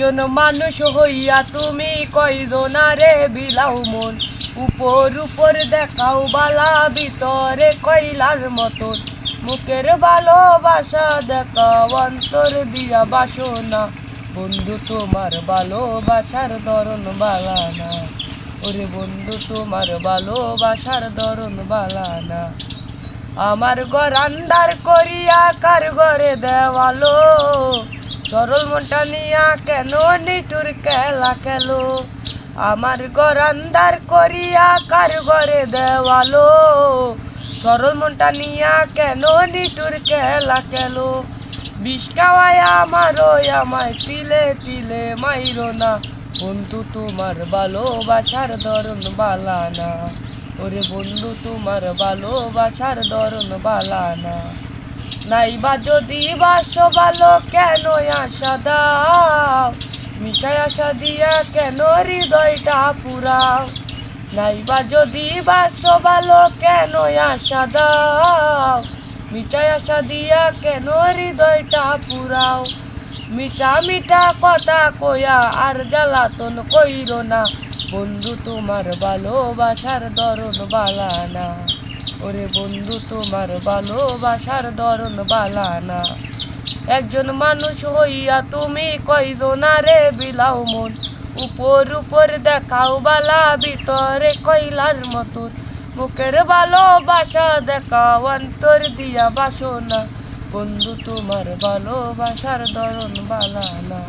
একজন মানুষ হইয়া তুমি কয়জনারে বিলাও মন, উপর উপর দেখাও বালা ভিতরে কইলার মতন, মুখের ভালোবাসা দেখাও অন্তর দিয়া বাসনা, বন্ধু তোমার ভালোবাসার ধরন বালানা, ওরে বন্ধু তোমার ভালোবাসার ধরন বালানা। আমার ঘর আন্দার করিয়া কার ঘরে দেওয়ালো, সরল মনটা নিয়া কেন নিটুর খেলা খেলো, আমার ঘর আন্দার করিয়া কার ঘরে দেওয়ালো, সরল মনটা নিয়া কেন নিটুর খেলা খেলো, বিষ খাওয়ায় আমায় তিলে তিলে মাইরো না, বন্ধু তোমার ভালোবাসার ধরন বালানা, ওরে বন্ধু তোমার ভালোবাসার ধরন বালানা। নাইবা যদি বাসো ভালো কেন আশা দাও, মিঠাই আশা দিয়া কেন হৃদয়টা পুরাও, নাইবা যদি বাসো ভালো কেন আশা দাও, মিঠাই আশা দিয়া কেন হৃদয়টা পুরাও, মিঠা মিঠা কথা কয়া আর জ্বালাতন কইরো না, বন্ধু তোমার ভালোবাসার ধরন বালানা, ওরে বন্ধু তোমার ভালোবাসার ধরন বালানা। একজন মানুষ হইয়া তুমি কয়জনারে বিলাও মন, উপর উপর দেখাও বালা ভিতরে কইলার মতন, মুখের ভালোবাসা দেখাও অন্তর দিয়া বাসনা, বন্ধু তোমার ভালোবাসার ধরন বালানা।